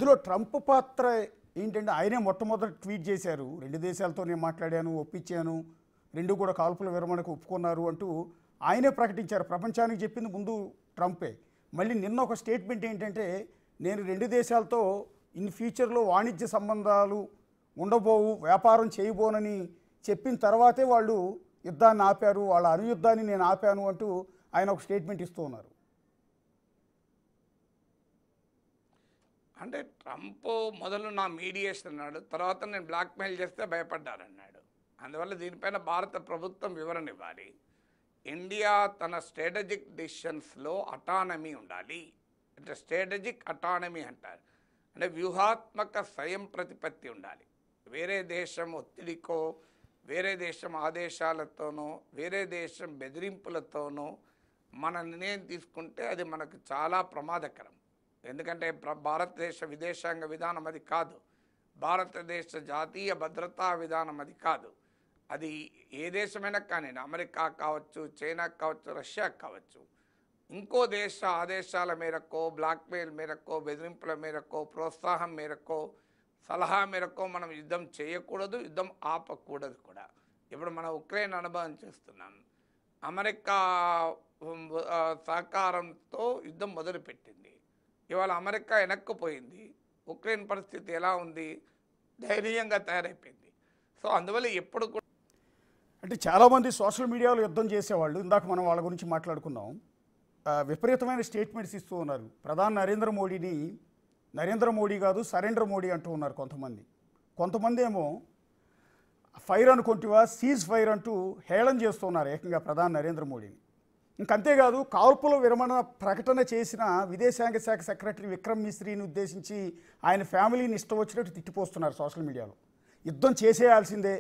ఇందులో ట్రంప్ పాత్ర ఏంటంటే ఆయనే మొట్టమొదటి ట్వీట్ చేశారు, రెండు దేశాలతో నేను మాట్లాడాను, ఒప్పించాను, రెండు కూడా కాల్పుల విరమణకు ఒప్పుకున్నారు అంటూ ఆయనే ప్రకటించారు. ప్రపంచానికి చెప్పింది ముందు ట్రంపే. మళ్ళీ నిన్న ఒక స్టేట్మెంట్ ఏంటంటే, నేను రెండు దేశాలతో ఇన్ ఫ్యూచర్లో వాణిజ్య సంబంధాలు ఉండబోవు, వ్యాపారం చేయబోనని చెప్పిన తర్వాతే వాళ్ళు యుద్ధాన్ని ఆపారు, వాళ్ళ అణుయుద్ధాన్ని నేను ఆపాను అంటూ ఆయన ఒక స్టేట్మెంట్ ఇస్తూ ఉన్నారు. అంటే ట్రంప్ మొదలు నా మీడియేషన్ అన్నాడు, తర్వాత నేను బ్లాక్మెయిల్ చేస్తే భయపడ్డారన్నాడు. అందువల్ల దీనిపైన భారత ప్రభుత్వం వివరణ ఇవ్వాలి. ఇండియా తన స్ట్రాటజిక్ డిసిషన్స్లో అటానమీ ఉండాలి. అంటే స్ట్రాటజిక్ అటానమీ అంటారు, అంటే వ్యూహాత్మక స్వయం ప్రతిపత్తి ఉండాలి. వేరే దేశం ఒత్తిడికో, వేరే దేశం ఆదేశాలతోనో, వేరే దేశం బెదిరింపులతోనో మన నిర్ణయం తీసుకుంటే అది మనకు చాలా ప్రమాదకరం. ఎందుకంటే భారతదేశ విదేశాంగ విధానం అది కాదు, భారతదేశ జాతీయ భద్రతా విధానం అది కాదు. అది ఏ దేశమైనా కానీ, అమెరికా కావచ్చు, చైనా కావచ్చు, రష్యా కావచ్చు, ఇంకో దేశ ఆదేశాల మేరకో, బ్లాక్మెయిల్ మేరకో, బెదిరింపుల మేరకో, ప్రోత్సాహం మేరకో, సలహా మేరకో మనం యుద్ధం చేయకూడదు, యుద్ధం ఆపకూడదు కూడా. ఇప్పుడు మనం ఉక్రెయిన్ అనుభవం చేస్తున్నాం. అమెరికా సహకారంతో యుద్ధం మొదలుపెట్టింది. ఇవాళ అమెరికా వెనక్కిపోయింది. ఉక్రెయిన్ పరిస్థితి ఎలా ఉంది? ధైర్యంగా తయారైపోయింది. సో అందువల్ల ఎప్పుడు కూడా అంటే చాలామంది సోషల్ మీడియాలో యుద్ధం చేసేవాళ్ళు, ఇందాక మనం వాళ్ళ గురించి మాట్లాడుకున్నాం, విపరీతమైన స్టేట్మెంట్స్ ఇస్తూ ఉన్నారు. ప్రధాని నరేంద్ర మోడీ కాదు సరెండర్ మోడీ అంటూ ఉన్నారు కొంతమంది ఏమో ఫైర్ అనుకుంటువా, సీజ్ ఫైర్ అంటూ హేళన చేస్తున్నారు ఏకంగా ప్రధాని నరేంద్ర మోడీని. ఇంకంతేకాదు, కాల్పుల విరమణ ప్రకటన చేసిన విదేశాంగ శాఖ సెక్రటరీ విక్రమ్ మిస్రీని ఉద్దేశించి ఆయన ఫ్యామిలీని ఇష్టం వచ్చినట్టు తిట్టిపోస్తున్నారు సోషల్ మీడియాలో. యుద్ధం చేసేయాల్సిందే,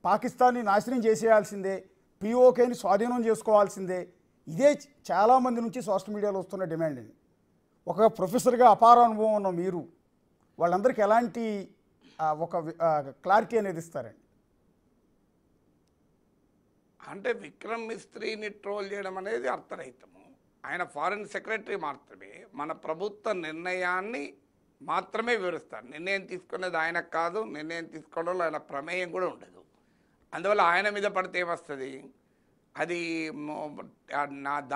పాకిస్తాన్ని నాశనం చేసేయాల్సిందే, పిఓకేని స్వాధీనం చేసుకోవాల్సిందే. ఇదే చాలామంది నుంచి సోషల్ మీడియాలో వస్తున్న డిమాండ్. ఇది ఒక ప్రొఫెసర్గా అపార అనుభవం ఉన్న మీరు వాళ్ళందరికీ ఎలాంటి ఒక క్లారిటీ అనేది ఇస్తారండి? అంటే విక్రమ్ మిస్త్రీని ట్రోల్ చేయడం అనేది అర్థరహితము. ఆయన ఫారిన్ సెక్రటరీ మాత్రమే, మన ప్రభుత్వ నిర్ణయాన్ని మాత్రమే వివరిస్తారు. నిర్ణయం తీసుకునేది ఆయనకు కాదు, నిర్ణయం తీసుకోవడంలో ఆయన ప్రమేయం కూడా ఉండదు. అందువల్ల ఆయన మీద పడితే ఏమొస్తుంది? అది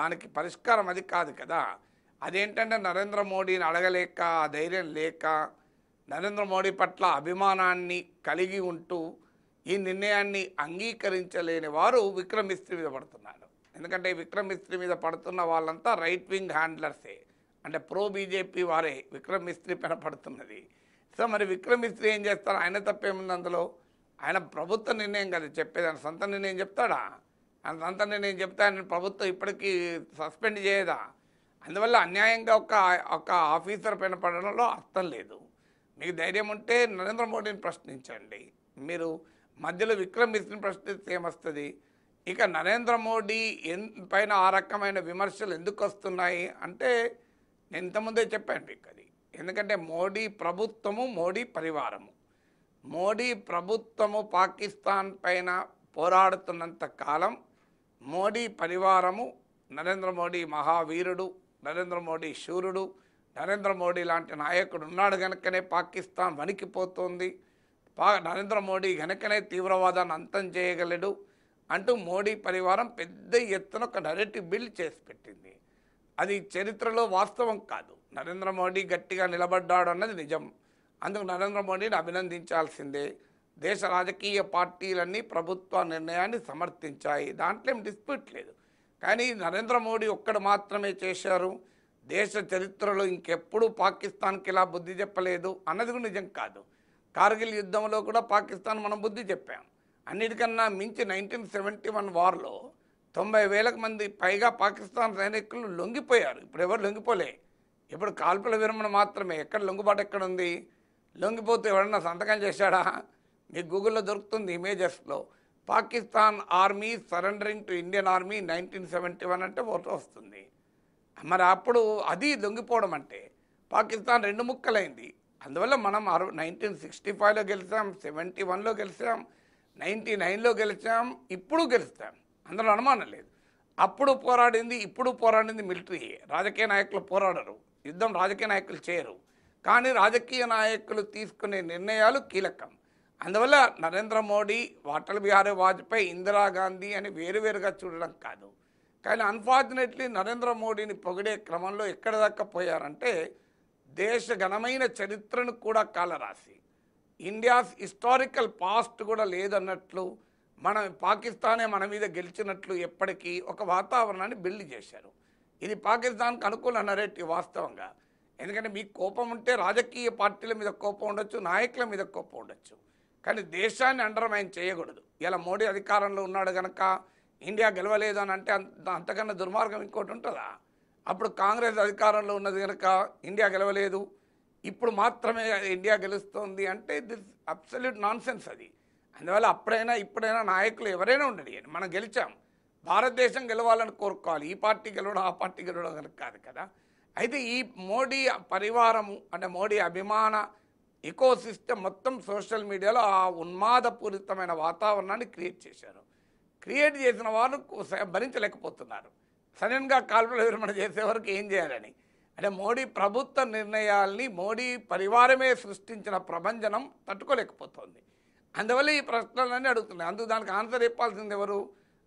దానికి పరిష్కారం అది కాదు కదా. అదేంటంటే నరేంద్ర మోడీని అడగలేక, ధైర్యం లేక, నరేంద్ర మోడీ పట్ల అభిమానాన్ని కలిగి ఉంటూ ఈ నిర్ణయాన్ని అంగీకరించలేని వారు విక్రమ్ మిస్త్రీ మీద పడుతున్నారు. ఎందుకంటే విక్రమ్ మిస్త్రీ మీద పడుతున్న వాళ్ళంతా రైట్ వింగ్ హ్యాండ్లర్సే, అంటే ప్రో బీజేపీ వారే విక్రమ్ మిస్త్రీ పైన పడుతున్నది. సో మరి విక్రమ్ మిస్త్రీ ఏం చేస్తారు? ఆయన తప్పేముంది అందులో? ఆయన ప్రభుత్వ నిర్ణయం కదా చెప్పేది, ఆయన సొంత నిర్ణయం చెప్తాడా? ఆయన సొంత నిర్ణయం చెప్తే ఆయన ప్రభుత్వం ఇప్పటికీ సస్పెండ్ చేయదా? అందువల్ల అన్యాయంగా ఒక ఆఫీసర్ పైన పడడంలో అర్థం లేదు. మీకు ధైర్యం ఉంటే నరేంద్ర మోడీని ప్రశ్నించండి. మీరు మధ్యలో విక్రమ్ మిస్త్రీని ప్రశ్నిస్తే ఏమొస్తుంది? ఇక నరేంద్ర మోడీ పైన ఆ రకమైన విమర్శలు ఎందుకు వస్తున్నాయి అంటే, నేను ఇంతకుముందే చెప్పాను మీకు అది. ఎందుకంటే మోడీ ప్రభుత్వము, మోడీ పరివారము, మోడీ ప్రభుత్వము పాకిస్తాన్ పైన పోరాడుతున్నంత కాలం మోడీ పరివారము, నరేంద్ర మోడీ మహావీరుడు, నరేంద్ర మోడీ శూరుడు, నరేంద్ర మోడీ లాంటి నాయకుడు ఉన్నాడు కనుకనే పాకిస్తాన్ వణికిపోతుంది, నరేంద్ర మోడీ కనుకనే తీవ్రవాదాన్ని అంతం చేయగలడు అంటూ మోడీ పరివారం పెద్ద ఎత్తున ఒక నరేటివ్ బిల్డ్ చేసి పెట్టింది. అది చరిత్రలో వాస్తవం కాదు. నరేంద్ర మోడీ గట్టిగా నిలబడ్డాడు అన్నది నిజం. అందుకు నరేంద్ర మోడీని అభినందించాల్సిందే. దేశ రాజకీయ పార్టీలన్నీ ప్రభుత్వ నిర్ణయాన్ని సమర్థించాయి, దాంట్లో ఏం డిస్ప్యూట్ లేదు. కానీ నరేంద్ర మోడీ ఒక్కడు మాత్రమే చేశారు, దేశ చరిత్రలో ఇంకెప్పుడు పాకిస్తాన్కి ఇలా బుద్ధి చెప్పలేదు అన్నది కూడా నిజం కాదు. కార్గిల్ యుద్ధంలో కూడా పాకిస్తాన్ మనం బుద్ధి చెప్పాం. అన్నిటికన్నా మించి 1971 వార్లో 90,000 మంది పైగా పాకిస్తాన్ సైనికులు లొంగిపోయారు. ఇప్పుడు ఎవరు లొంగిపోలే. ఇప్పుడు కాల్పుల విరమణ మాత్రమే. ఎక్కడ లొంగుబాటు ఎక్కడుంది? లొంగిపోతే ఎవరన్నా సంతకం చేశాడా? మీకు గూగుల్లో దొరుకుతుంది ఇమేజెస్లో. Pakistan army surrendering to Indian army 1971 అంటే ఫోటో వస్తుంది. మరి అప్పుడు అది లొంగిపోవడం అంటే పాకిస్తాన్ రెండు ముక్కలైంది. అందువల్ల మనం 1965లో గెలిచాం, 71లో గెలిచాం, 99లో గెలిచాం, ఇప్పుడు గెలుస్తాం, అందులో అనుమానం లేదు. అప్పుడు పోరాడింది, ఇప్పుడు పోరాడింది మిలిటరీ. రాజకీయ నాయకులు పోరాడరు, యుద్ధం రాజకీయ నాయకులు చేయరు. కానీ రాజకీయ నాయకులు తీసుకునే నిర్ణయాలు కీలకం. అందువల్ల నరేంద్ర మోడీ, అటల్ బిహారీ వాజ్పేయి, ఇందిరాగాంధీ అని వేరువేరుగా చూడడం కాదు. కానీ అన్ఫార్చునేట్లీ నరేంద్ర మోడీని పొగిడే క్రమంలో ఎక్కడ దాకా పోయారంటే దేశ ఘనమైన చరిత్రను కూడా కాలరాసి, ఇండియాస్ హిస్టారికల్ పాస్ట్ కూడా లేదన్నట్లు, పాకిస్తానే మన మీద గెలిచినట్లు ఎప్పటికీ ఒక వాతావరణాన్ని బిల్డ్ చేశారు. ఇది పాకిస్తాన్కి అనుకూల నరేటివ్ వాస్తవంగా. ఎందుకంటే మీకు కోపం ఉంటే రాజకీయ పార్టీల మీద కోపం ఉండొచ్చు, నాయకుల మీద కోపం ఉండొచ్చు, కానీ దేశాన్ని అండర్మైన్ చేయకూడదు. ఇలా మోడీ అధికారంలో ఉన్నాడు కనుక ఇండియా గెలవలేదు అని అంటే అంతకన్నా దుర్మార్గం ఇంకోటి ఉంటుందా? అప్పుడు కాంగ్రెస్ అధికారంలో ఉన్నది కనుక ఇండియా గెలవలేదు, ఇప్పుడు మాత్రమే ఇండియా గెలుస్తోంది అంటే దిస్ అబ్సల్యూట్ నాన్సెన్స్ అది. అందువల్ల అప్పుడైనా ఇప్పుడైనా నాయకులు ఎవరైనా ఉండడు, మనం గెలిచాం, భారతదేశం గెలవాలని కోరుకోవాలి. ఈ పార్టీ గెలవడం ఆ పార్టీ గెలవడం కనుక కాదు కదా. అయితే ఈ మోడీ పరివారము అంటే మోడీ అభిమాన ఎకో సిస్టమ్ మొత్తం సోషల్ మీడియాలో ఆ ఉన్మాదపూరితమైన వాతావరణాన్ని క్రియేట్ చేశారు. క్రియేట్ చేసిన వారు భరించలేకపోతున్నారు. సడన్గా కాల్పుల విరమణ చేసే వరకు ఏం చేయాలని. అంటే మోడీ ప్రభుత్వ నిర్ణయాల్ని మోడీ పరివారమే సృష్టించిన ప్రభంజనం తట్టుకోలేకపోతుంది. అందువల్ల ఈ ప్రశ్నలన్నీ అడుగుతున్నాయి. అందుకు దానికి ఆన్సర్ చెప్పాల్సింది ఎవరు?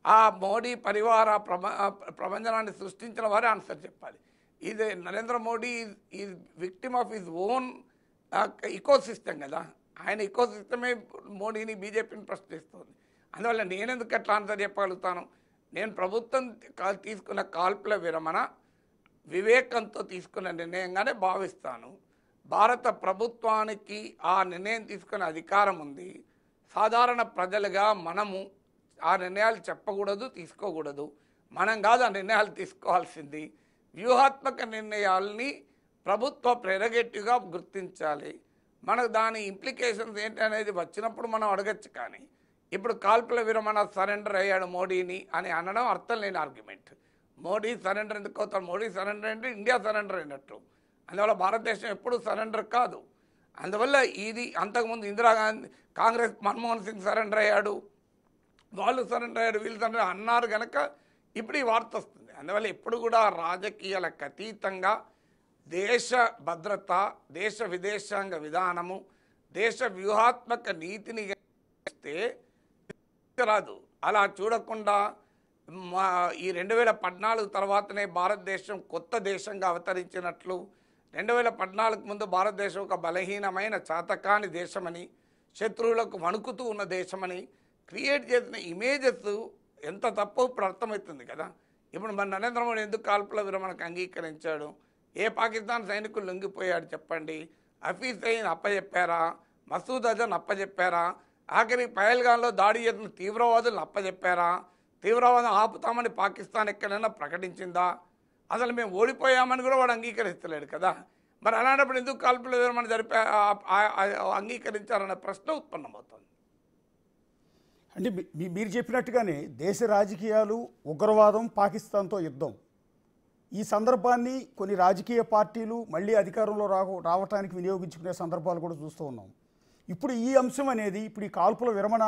ఆ మోడీ పరివార ప్రభంజనాన్ని సృష్టించిన వారే ఆన్సర్ చెప్పాలి. ఇది Narendra Modi is victim of his own eco system కదా. ఆయన ఇకో సిస్టమే మోడీని, బీజేపీని ప్రశ్నిస్తుంది. అందువల్ల నేనెందుకు అట్లా ఆన్సర్ చెప్పగలుగుతాను? నేను ప్రభుత్వం తీసుకున్న కాల్పుల విరమణ వివేకంతో తీసుకున్న నిర్ణయంగానే భావిస్తాను. భారత ప్రభుత్వానికి ఆ నిర్ణయం తీసుకునే అధికారం ఉంది. సాధారణ ప్రజలుగా మనము ఆ నిర్ణయాలు చెప్పకూడదు, తీసుకోకూడదు. మనం కాదు ఆ నిర్ణయాలు తీసుకోవాల్సింది. వ్యూహాత్మక నిర్ణయాల్ని ప్రభుత్వ ప్రెరగేటివ్గా గుర్తించాలి. మనకు దాని ఇంప్లికేషన్స్ ఏంటి అనేది వచ్చినప్పుడు మనం అడగచ్చు. కానీ ఇప్పుడు కాల్పుల విరమణ సరెండర్ అయ్యాడు మోడీని అని అనడం అర్థం లేని ఆర్గ్యుమెంట్. మోడీ సరెండర్ ఎందుకు అవుతాడు? మోడీ సరెండర్ అంటే ఇండియా సరెండర్ అయినట్టు. అందువల్ల భారతదేశం ఎప్పుడూ సరెండర్ కాదు. అందువల్ల ఇది అంతకుముందు ఇందిరాగాంధీ, కాంగ్రెస్, మన్మోహన్ సింగ్ సరెండర్ అయ్యాడు, వాళ్ళు సరెండర్ అయ్యాడు, వీళ్ళు సరెండర్ అన్నారు కనుక ఇప్పుడు ఈ వార్త వస్తుంది. అందువల్ల ఎప్పుడు కూడా రాజకీయాలకు అతీతంగా దేశ భద్రత, దేశ విదేశాంగ విధానము, దేశ వ్యూహాత్మక నీతిని చేస్తే రాదు. అలా చూడకుండా ఈ 2014 తర్వాతనే భారతదేశం కొత్త దేశంగా అవతరించినట్లు, 2014 ముందు భారతదేశం ఒక బలహీనమైన చాతకాని దేశమని, శత్రువులకు వణుకుతూ ఉన్న దేశమని క్రియేట్ చేసిన ఇమేజెస్ ఎంత తప్పో ఇప్పుడు అర్థమవుతుంది కదా. ఇప్పుడు మన నరేంద్ర మోడీ ఎందుకు కాల్పుల విరమణకు అంగీకరించాడు? ఏ పాకిస్తాన్ సైనికులు లొంగిపోయాడు చెప్పండి? హఫీజ్ సయీద్ అప్పచెప్పారా? మసూద్ అజర్ని అప్పచెప్పారా? ఆఖరి పహల్గాన్లో దాడి చేసిన తీవ్రవాదులను అప్పచెప్పారా? తీవ్రవాదం ఆపుతామని పాకిస్తాన్ ఎక్కడైనా ప్రకటించిందా? అసలు మేము ఓడిపోయామని కూడా వాడు అంగీకరిస్తలేడు కదా. మరి అలాంటప్పుడు ఎందుకు కాల్పుల విరమణ అంగీకరించారన్న ప్రశ్న ఉత్పన్నమవుతుంది. అంటే మీరు చెప్పినట్టుగానే దేశ రాజకీయాలు, ఉగ్రవాదం, పాకిస్తాన్తో యుద్ధం, ఈ సందర్భాన్ని కొన్ని రాజకీయ పార్టీలు మళ్ళీ అధికారంలో రావటానికి వినియోగించుకునే సందర్భాలు కూడా చూస్తూ ఉన్నాం. ఇప్పుడు ఈ అంశం అనేది, ఇప్పుడు ఈ కాల్పుల విరమణ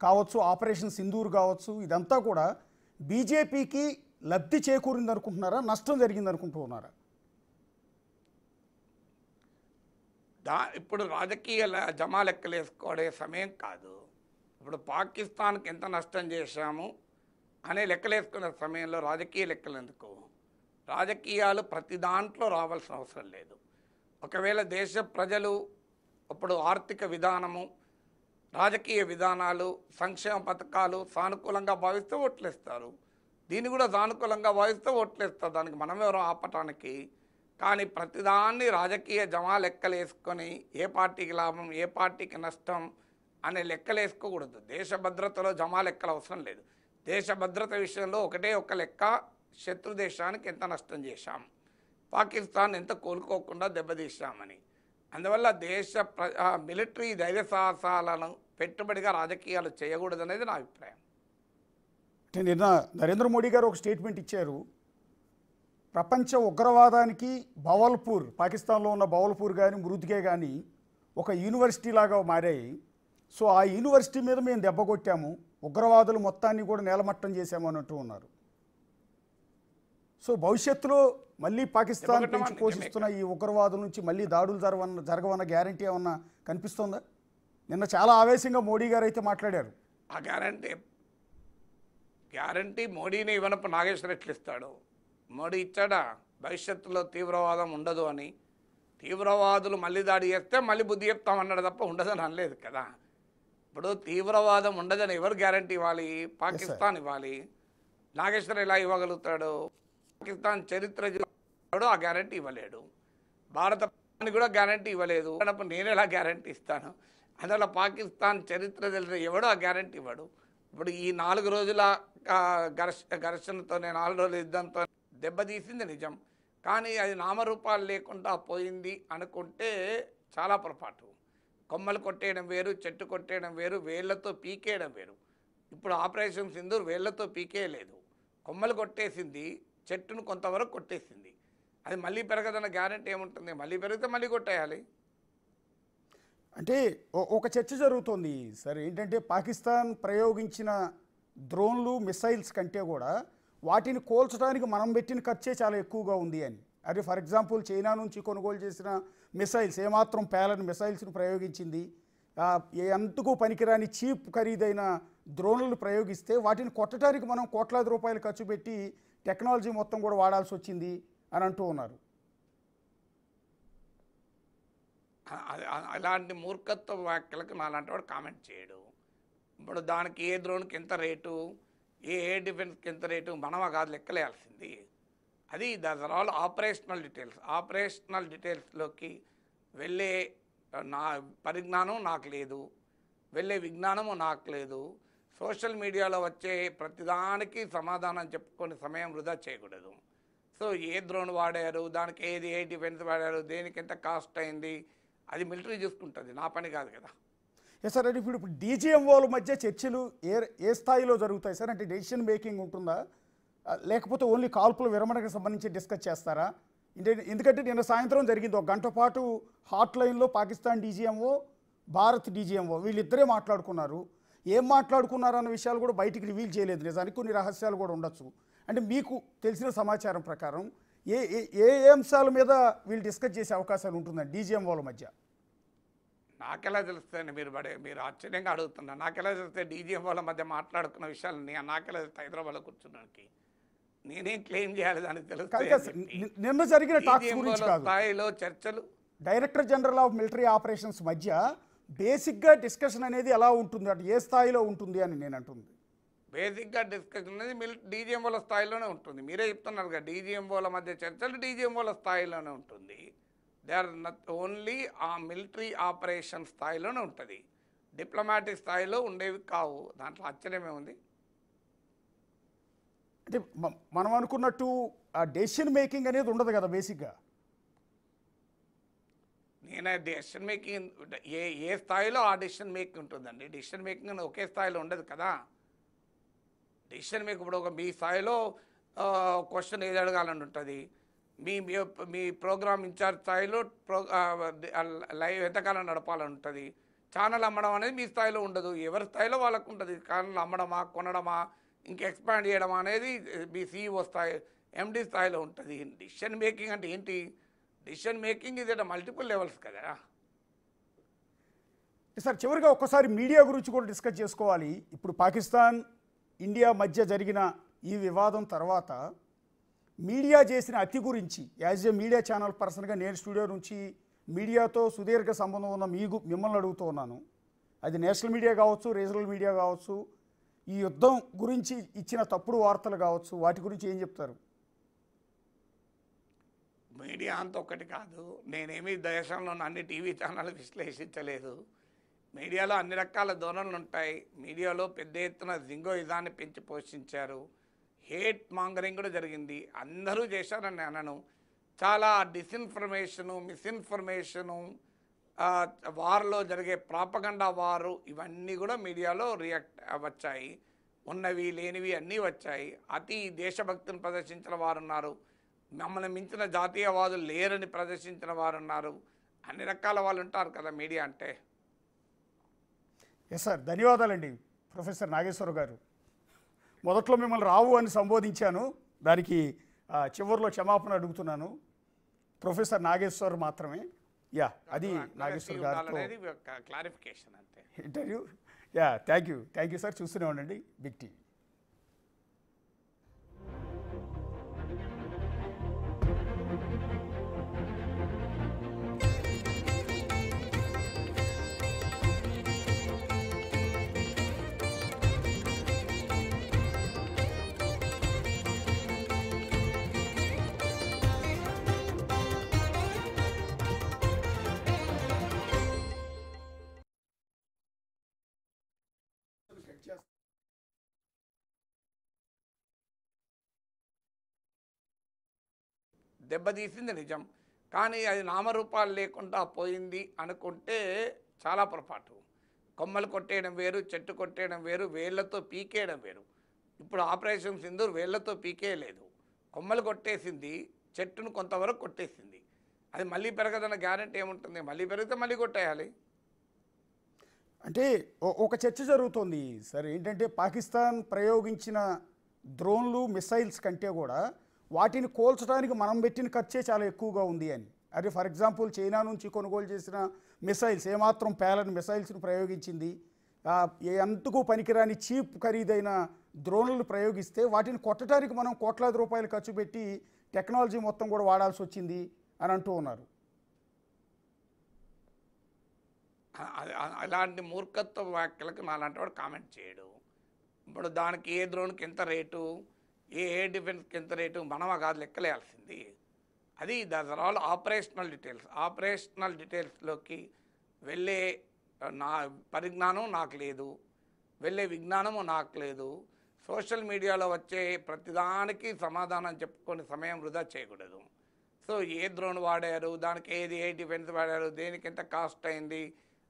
కావచ్చు, ఆపరేషన్ సింధూర్ కావచ్చు, ఇదంతా కూడా బీజేపీకి లబ్ధి చేకూరింది అనుకుంటున్నారా, నష్టం జరిగింది అనుకుంటూ ఉన్నారా? ఇప్పుడు రాజకీయ జమా లెక్కలు వేసుకోవడే సమయం కాదు. ఇప్పుడు పాకిస్తాన్కి ఎంత నష్టం చేశాము అనే లెక్కలేసుకునే సమయంలో రాజకీయ లెక్కలు ఎందుకు? రాజకీయాలు ప్రతి దాంట్లో రావాల్సిన అవసరం లేదు. ఒకవేళ దేశ ప్రజలు ఇప్పుడు ఆర్థిక విధానము, రాజకీయ విధానాలు, సంక్షేమ పథకాలు సానుకూలంగా భావిస్తే ఓట్లేస్తారు. దీన్ని కూడా సానుకూలంగా భావిస్తే ఓట్లేస్తారు. దానికి మనం ఎవరో ఆపటానికి. కానీ ప్రతిదాన్ని రాజకీయ జమా లెక్కలు వేసుకొని ఏ పార్టీకి లాభం, ఏ పార్టీకి నష్టం అనే లెక్కలు వేసుకోకూడదు. దేశ భద్రతలో జమా లెక్కలు అవసరం లేదు. దేశ భద్రత విషయంలో ఒకటే ఒక లెక్క, శత్రు దేశానికి ఎంత నష్టం చేశాం, పాకిస్తాన్ ఎంత కోలుకోకుండా దెబ్బతీశామని. అందువల్ల దేశ మిలిటరీ ధైర్య సాహసాలను పెట్టుబడిగా రాజకీయాలు చేయకూడదనేది నా అభిప్రాయం. అంటే నిన్న నరేంద్ర మోడీ గారు ఒక స్టేట్మెంట్ ఇచ్చారు. ప్రపంచ ఉగ్రవాదానికి బవల్పూర్, పాకిస్తాన్లో ఉన్న బవల్పూర్ కానీ మృదుగే కానీ ఒక యూనివర్సిటీ లాగా మారాయి. సో ఆ యూనివర్సిటీ మీద మేము దెబ్బ కొట్టాము, ఉగ్రవాదులు మొత్తాన్ని కూడా నేలమట్టం చేశాము అన్నట్టు ఉన్నారు. సో భవిష్యత్తులో మళ్ళీ పాకిస్తాన్ దెబ్బకొట్టడం పెంచి నిజమే పోషిస్తున్న ఈ ఉగ్రవాదుల నుంచి మళ్ళీ దాడులు జరగవన్న గ్యారంటీ ఏమన్నా కనిపిస్తోందా? నిన్న చాలా ఆవేశంగా మోడీ గారు అయితే మాట్లాడారు. ఆ గ్యారంటీ మోడీని ఇవ్వనప్పుడు నాగేశ్వర ఎట్లా ఇస్తాడు? మోడీ ఇచ్చాడా భవిష్యత్తులో తీవ్రవాదం ఉండదు అని? తీవ్రవాదులు మళ్ళీ దాడి చేస్తే మళ్ళీ బుద్ధి చెప్తామన్నాడు తప్ప ఉండదని అనలేదు కదా. ఇప్పుడు తీవ్రవాదం ఉండదని ఎవరు గ్యారంటీ ఇవ్వాలి? పాకిస్తాన్ ఇవ్వాలి. నాగేశ్వర ఎలా ఇవ్వగలుగుతాడు? పాకిస్తాన్ చరిత్ర ఆ గ్యారంటీ ఇవ్వలేడు. భారత కూడా గ్యారంటీ ఇవ్వలేదు. అప్పుడు నేను ఎలా గ్యారంటీ ఇస్తాను? అందువల్ల పాకిస్తాన్ చరిత్ర తెలిసిన ఎవడో ఆ గ్యారంటీ ఇవ్వడు. ఇప్పుడు ఈ 4 రోజుల ఘర్షణతోనే 4 రోజుల యుద్ధంతో దెబ్బతీసింది నిజం. కానీ అది నామరూపాలు లేకుండా పోయింది అనుకుంటే చాలా పొరపాటు. కొమ్మలు కొట్టేయడం వేరు, చెట్టు కొట్టేయడం వేరు, వేళ్లతో పీకేయడం వేరు. ఇప్పుడు ఆపరేషన్ సింధూర్ వేళ్లతో పీకేయలేదు, కొమ్మలు కొట్టేసింది, చెట్టును కొంతవరకు కొట్టేసింది. అది మళ్ళీ పెరగదన్న గ్యారెంటీ ఏముంటుంది? మళ్ళీ పెరిగితే మళ్ళీ కొట్టేయాలి. అంటే ఒక చర్చ జరుగుతోంది సార్, ఏంటంటే పాకిస్తాన్ ప్రయోగించిన డ్రోన్లు మిసైల్స్ కంటే కూడా వాటిని కోల్చడానికి మనం పెట్టిన ఖర్చే చాలా ఎక్కువగా ఉంది అని. అదే ఫర్ ఎగ్జాంపుల్ చైనా నుంచి కొనుగోలు చేసిన మిసైల్స్ ఏమాత్రం పేలని మిసైల్స్ను ప్రయోగించింది, ఎంతకు పనికిరాని చీప్ ఖరీదైన డ్రోన్లను ప్రయోగిస్తే వాటిని కొట్టడానికి మనం కోట్లాది రూపాయలు ఖర్చు పెట్టి టెక్నాలజీ మొత్తం కూడా వాడాల్సి వచ్చింది అని అంటూ ఉన్నారు. అలాంటి మూర్ఖత్వ వ్యాఖ్యలకు నాలాంటి వాడు కామెంట్ చేయడు. ఇప్పుడు దానికి ఏ డ్రోన్కి ఎంత రేటు, ఏ డిఫెన్స్కి ఎంత రేటు మనమా కాదు లెక్కలేయాల్సింది. అది that are all operational details. Operational డీటెయిల్స్లోకి వెళ్ళే నా పరిజ్ఞానం నాకు లేదు, వెళ్ళే విజ్ఞానము నాకు లేదు. సోషల్ మీడియాలో వచ్చే ప్రతిదానికి సమాధానం చెప్పుకొని సమయం వృధా చేయకూడదు. సో ఏ డ్రోన్ వాడారు, దానికి ఏ డిఫెన్స్ వాడారు, దేనికి ఎంత కాస్ట్ అయింది, అది మిలిటరీ చూసుకుంటుంది, నా పని కాదు కదా. ఎస్ సార్, అంటే ఇప్పుడు డీజీఎంఓల మధ్య చర్చలు ఏ స్థాయిలో జరుగుతాయి సార్? అంటే డెసిషన్ మేకింగ్ ఉంటుందా, లేకపోతే ఓన్లీ కాల్పుల విరమణకు సంబంధించి డిస్కస్ చేస్తారా? ఎందుకంటే నిన్న సాయంత్రం జరిగింది, 1 గంట పాటు హాట్ లైన్లో పాకిస్తాన్ డీజీఎంఓ, భారత్ డీజీఎంఓ వీళ్ళిద్దరే మాట్లాడుకున్నారు. ఏం మాట్లాడుకున్నారు అన్న విషయాలు కూడా బయటికి రివీల్ చేయలేదు. నిజానికి కొన్ని రహస్యాలు కూడా ఉండొచ్చు. అంటే మీకు తెలిసిన సమాచారం ప్రకారం ఏ అంశాల మీద వీళ్ళు డిస్కస్ చేసే అవకాశాలు ఉంటుందండి డీజీఎంఓల మధ్య? నాకెలా తెలుస్తాయని మీరు ఆశ్చర్యంగా అడుగుతున్నారు. నాకెలా తెలిస్తే డీజీఎంఓల మధ్య మాట్లాడుకున్న విషయాలని? నాకెలా తెలుస్తే హైదరాబాద్లో కూర్చున్నానికి? నేనేం క్లెయిమ్ చేయాలి దానికి తెలుస్తుంది? నిన్న జరిగిన టాక్స్ గురించి కాదు, స్థాయిలో చర్చలు director general of military operations మధ్య బేసిక్గా డిస్కషన్ అనేది ఎలా ఉంటుంది, అంటే ఏ స్థాయిలో ఉంటుంది అని నేను అంటుంది. బేసిక్గా డిస్కషన్ అనేది డీజీఎంఓల స్థాయిలోనే ఉంటుంది. మీరే చెప్తున్నారు కదా, డీజీఎంఓల మధ్య చర్చలు డీజీఎంఓల స్థాయిలోనే ఉంటుంది. దే ఆర్ ఓన్లీ ఆ మిలిటరీ ఆపరేషన్ స్థాయిలోనే ఉంటుంది, డిప్లొమాటిక్ స్థాయిలో ఉండేవి కావు. దాంట్లో ఆశ్చర్యమే ఉంది. అంటే మనం అనుకున్నట్టు ఆ డెసిషన్ మేకింగ్ అనేది ఉండదు కదా బేసిక్గా. నేను డెసిషన్ మేకింగ్ ఏ స్థాయిలో ఆ డెసిషన్ మేకింగ్ ఉంటుందండి. డెసిషన్ మేకింగ్ ఒకే స్థాయిలో ఉండదు కదా. డెసిషన్ మేకింగ్ ఇప్పుడు మీ స్థాయిలో క్వశ్చన్ ఏది అడగాలని ఉంటుంది, మీ ప్రోగ్రామ్ ఇన్ఛార్జ్ స్థాయిలో లైవ్ ఎంతకాలం నడపాలని ఉంటుంది. ఛానల్ అమ్మడం అనేది మీ స్థాయిలో ఉండదు, ఎవరి స్థాయిలో వాళ్ళకు ఉంటుంది. ఛానల్ అమ్మడమా, కొనడమా, ఇంకా ఎక్స్పాండ్ చేయడం అనేది మీ సిఇఓ స్థాయి, ఎండి స్థాయిలో ఉంటుంది. డెసిషన్ మేకింగ్ అంటే ఏంటి? డెసిషన్ మేకింగ్ ఇది మల్టిపుల్ లెవెల్స్ కదా. సార్ చివరిగా ఒక్కసారి మీడియా గురించి కూడా డిస్కస్ చేసుకోవాలి. ఇప్పుడు పాకిస్తాన్ ఇండియా మధ్య జరిగిన ఈ వివాదం తర్వాత మీడియా చేసిన అతి గురించి యాజ్ ఏ మీడియా ఛానల్ పర్సన్గా నేను స్టూడియో నుంచి మీడియాతో సుదీర్ఘ సంబంధం ఉన్న మిమ్మల్ని అడుగుతూ ఉన్నాను. అది నేషనల్ మీడియా కావచ్చు, రీజనల్ మీడియా కావచ్చు, ఈ యుద్ధం గురించి ఇచ్చిన తప్పుడు వార్తలు కావచ్చు, వాటి గురించి ఏం చెప్తారు? మీడియా అంత ఒక్కటి కాదు. నేనేమి దేశంలో అన్ని టీవీ ఛానల్ విశ్లేషించలేదు. మీడియాలో అన్ని రకాల ధోరణులు ఉంటాయి. మీడియాలో పెద్ద ఎత్తున జింగోయిజాన్ని పెంచి పోషించారు. హేట్ మాంగరింగ్ కూడా జరిగింది. అందరూ చేశారని అనను. చాలా డిస్ఇన్ఫర్మేషను, మిస్ఇన్ఫర్మేషను, వార్లో జరిగే ప్రాపగండా వారు, ఇవన్నీ కూడా మీడియాలో రియాక్ట్ వచ్చాయి. ఉన్నవి లేనివి అన్నీ వచ్చాయి. అతి దేశభక్తిని ప్రదర్శించిన వారు ఉన్నారు, మమ్మల్ని మించిన జాతీయవాదులు లేరని ప్రదర్శించిన వారు ఉన్నారు. అన్ని రకాల వాళ్ళు ఉంటారు కదా మీడియా అంటే. ఎస్ సార్, ధన్యవాదాలండి ప్రొఫెసర్ నాగేశ్వర గారు. మొదట్లో మిమ్మల్ని రావు అని సంబోధించాను, దానికి చివరిలో క్షమాపణ అడుగుతున్నాను. ప్రొఫెసర్ నాగేశ్వర్ మాత్రమే. యా, అది నాగేశ్వర్ గారితో క్లారిఫికేషన్ అంతే interview. Yeah, thank you sir. చూస్తూనే ఉండండి బిగ్ టీవీ. దెబ్బతీసింది నిజం, కానీ అది నామరూపాలు లేకుండా పోయింది అనుకుంటే చాలా పొరపాటు. కొమ్మలు కొట్టేయడం వేరు, చెట్టు కొట్టేయడం వేరు, వేళ్లతో పీకేయడం వేరు. ఇప్పుడు ఆపరేషన్ సింధూర్ వేళ్లతో పీకేయలేదు, కొమ్మలు కొట్టేసింది, చెట్టును కొంతవరకు కొట్టేసింది. అది మళ్ళీ పెరగదన్న గ్యారెంటీ ఏముంటుంది? మళ్ళీ పెరిగితే మళ్ళీ కొట్టేయాలి. అంటే ఒక చర్చ జరుగుతోంది సార్. ఏంటంటే పాకిస్తాన్ ప్రయోగించిన డ్రోన్లు మిసైల్స్ కంటే కూడా వాటిని కోల్చడానికి మనం పెట్టిన ఖర్చే చాలా ఎక్కువగా ఉంది అని. అదే ఫర్ ఎగ్జాంపుల్ చైనా నుంచి కొనుగోలు చేసిన మిసైల్స్ ఏమాత్రం పేలని మిసైల్స్ను ప్రయోగించింది. ఎంతకు పనికిరాని చీప్ ఖరీదైన డ్రోన్లను ప్రయోగిస్తే వాటిని కొట్టడానికి మనం కోట్లాది రూపాయలు ఖర్చు పెట్టి టెక్నాలజీ మొత్తం కూడా వాడాల్సి వచ్చింది అని అంటూ ఉన్నారు. అలాంటి మూర్ఖత్వ వ్యాఖ్యలకు నాలాంటి వాడు కామెంట్ చేయడు. ఇప్పుడు దానికి ఏ డ్రోన్కి ఎంత రేటు, ఏ డిఫెన్స్కి ఎంత రేటు మనమా కాదు లెక్కలేయాల్సింది. అది that are all operational details. Operational డీటెయిల్స్లోకి వెళ్ళే నా పరిజ్ఞానం నాకు లేదు, వెళ్ళే విజ్ఞానము నాకు లేదు. సోషల్ మీడియాలో వచ్చే ప్రతిదానికి సమాధానం చెప్పుకొని సమయం వృధా చేయకూడదు. సో ఏ డ్రోన్ వాడారు, దానికి ఏ డిఫెన్స్ వాడారు, దేనికి ఎంత కాస్ట్ అయింది,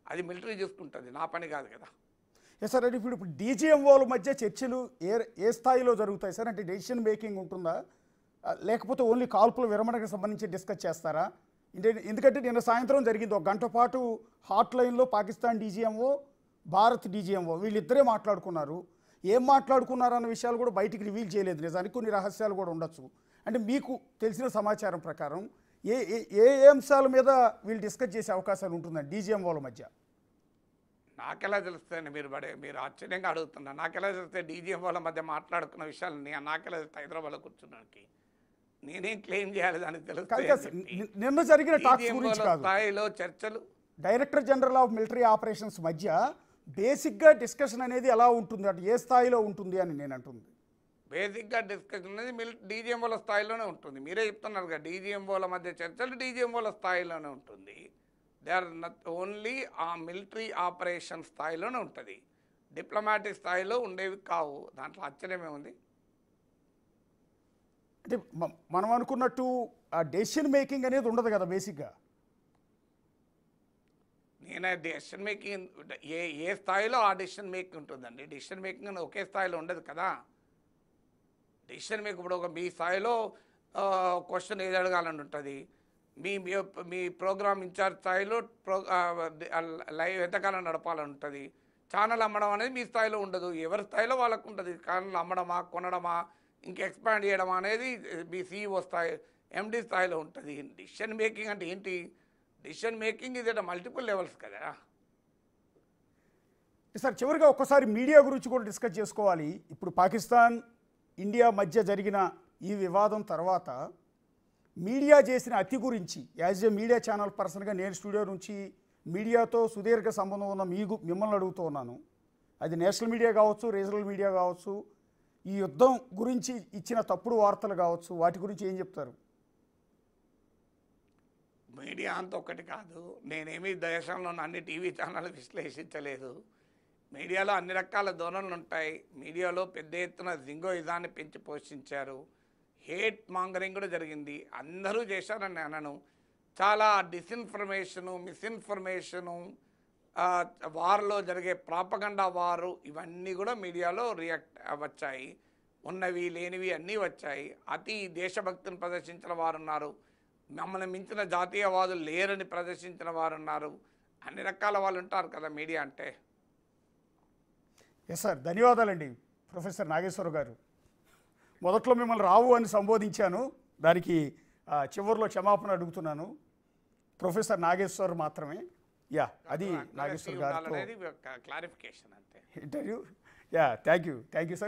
అది మిలిటరీ చూసుకుంటుంది, నా పని కాదు కదా. Yes sir. అంటే ఇప్పుడు డీజీఎంఓల మధ్య చర్చలు ఏ స్థాయిలో జరుగుతాయి సార్? అంటే డెసిషన్ మేకింగ్ ఉంటుందా, లేకపోతే ఓన్లీ కాల్పుల విరమణకు సంబంధించి డిస్కస్ చేస్తారా? ఎందుకంటే నిన్న సాయంత్రం జరిగింది, ఒక గంట పాటు హాట్ లైన్లో పాకిస్తాన్ డీజీఎంఓ, భారత్ డీజీఎంఓ వీళ్ళిద్దరే మాట్లాడుకున్నారు. ఏం మాట్లాడుకున్నారు అన్న విషయాలు కూడా బయటికి రివీల్ చేయలేదు. నిజానికి కొన్ని రహస్యాలు కూడా ఉండొచ్చు. అంటే మీకు తెలిసిన సమాచారం ప్రకారం ఏ ఏ అంశాల మీద వీళ్ళు డిస్కస్ చేసే అవకాశాలు ఉంటుందండి డీజీఎంఓల మధ్య? నాకెలా తెలుస్తాయండి? మీరు ఆశ్చర్యంగా అడుగుతున్నారు. నాకెలా తెలిస్తే డీజీఎంఓల మధ్య మాట్లాడుకున్న విషయాలని? నాకెలా తెలుస్తాయి? హైదరాబాద్లో కూర్చున్నానికి నేనేం క్లెయిమ్ చేయాలి దానికి తెలుస్తుంది. నిన్న జరిగిన టాక్స్ గురించి కాదు, స్థాయిలో చర్చలు director general of military operations మధ్య బేసిక్గా డిస్కషన్ అనేది ఎలా ఉంటుంది, అంటే ఏ స్థాయిలో ఉంటుంది అని నేను అంటుంది. బేసిక్గా డిస్కషన్ అనేది డీజీఎంఓల స్థాయిలోనే ఉంటుంది. మీరే చెప్తున్నారు కదా, డీజీఎంఓల మధ్య చర్చలు డీజీఎంఓల స్థాయిలోనే ఉంటుంది. దే ఆర్ ఓన్లీ ఆ మిలిటరీ ఆపరేషన్ స్థాయిలోనే ఉంటుంది, డిప్లొమాటిక్ స్థాయిలో ఉండేవి కావు. దాంట్లో ఆశ్చర్యమే ఉంది. అంటే మనం అనుకున్నట్టు ఆ డెసిషన్ మేకింగ్ అనేది ఉండదు కదా బేసిక్గా. నేను డెసిషన్ మేకింగ్ ఏ స్థాయిలో ఆ డెసిషన్ మేకింగ్ ఉంటుందండి. డెసిషన్ మేకింగ్ ఒకే స్థాయిలో ఉండదు కదా. డెసిషన్ మేకింగ్ ఇప్పుడు మీ స్థాయిలో క్వశ్చన్ ఏది అడగాలని ఉంటుంది, మీ ప్రోగ్రామ్ ఇన్ఛార్జ్ స్థాయిలో లైవ్ ఎంతకాలం నడపాలని ఉంటుంది. ఛానల్ అమ్మడం అనేది మీ స్థాయిలో ఉండదు, ఎవరి స్థాయిలో వాళ్ళకు ఉంటుంది. ఛానల్ అమ్మడమా, కొనడమా, ఇంకా ఎక్స్పాండ్ చేయడం అనేది మీ సిఇఓ స్థాయి, ఎండి స్థాయిలో ఉంటుంది. డెసిషన్ మేకింగ్ అంటే ఏంటి? డెసిషన్ మేకింగ్ ఇది మల్టిపుల్ లెవెల్స్ కదా సార్. చివరిగా ఒక్కసారి మీడియా గురించి కూడా డిస్కస్ చేసుకోవాలి. ఇప్పుడు పాకిస్తాన్ ఇండియా మధ్య జరిగిన ఈ వివాదం తర్వాత మీడియా చేసిన అతి గురించి యాజ్ ఏ మీడియా ఛానల్ పర్సన్గా నేను స్టూడియో నుంచి మీడియాతో సుదీర్ఘ సంబంధం ఉన్న మిమ్మల్ని అడుగుతూ ఉన్నాను. అది నేషనల్ మీడియా కావచ్చు, రీజనల్ మీడియా కావచ్చు, ఈ యుద్ధం గురించి ఇచ్చిన తప్పుడు వార్తలు కావచ్చు, వాటి గురించి ఏం చెప్తారు? మీడియా అంత ఒక్కటి కాదు. నేనేమి దేశంలో ఉన్న అన్ని టీవీ ఛానళ్ళు విశ్లేషించలేదు. మీడియాలో అన్ని రకాల ధోరణులు ఉంటాయి. మీడియాలో పెద్ద ఎత్తున జింగోయిజాన్ని పెంచి పోషించారు. హేట్ మాంగరింగ్ కూడా జరిగింది. అందరూ చేశారని అనను. చాలా డిస్ఇన్ఫర్మేషను, మిస్ఇన్ఫర్మేషను, వార్లో జరిగే ప్రాపగండా వారు, ఇవన్నీ కూడా మీడియాలో రియాక్ట్ వచ్చాయి. ఉన్నవి లేనివి అన్నీ వచ్చాయి. అతి దేశభక్తిని ప్రదర్శించిన వారు ఉన్నారు, మమ్మల్ని మించిన జాతీయవాదులు లేరని ప్రదర్శించిన వారు ఉన్నారు. అన్ని రకాల వాళ్ళు ఉంటారు కదా మీడియా అంటే. ఎస్ సార్, ధన్యవాదాలండి ప్రొఫెసర్ నాగేశ్వర గారు. మొదట్లో మిమ్మల్ని రావు అని సంబోధించాను, దానికి చివరిలో క్షమాపణ అడుగుతున్నాను. ప్రొఫెసర్ నాగేశ్వర్ మాత్రమే. యా, అది నాగేశ్వర్ గారితో క్లారిఫికేషన్ అంతే interview. Yeah, thank you sir.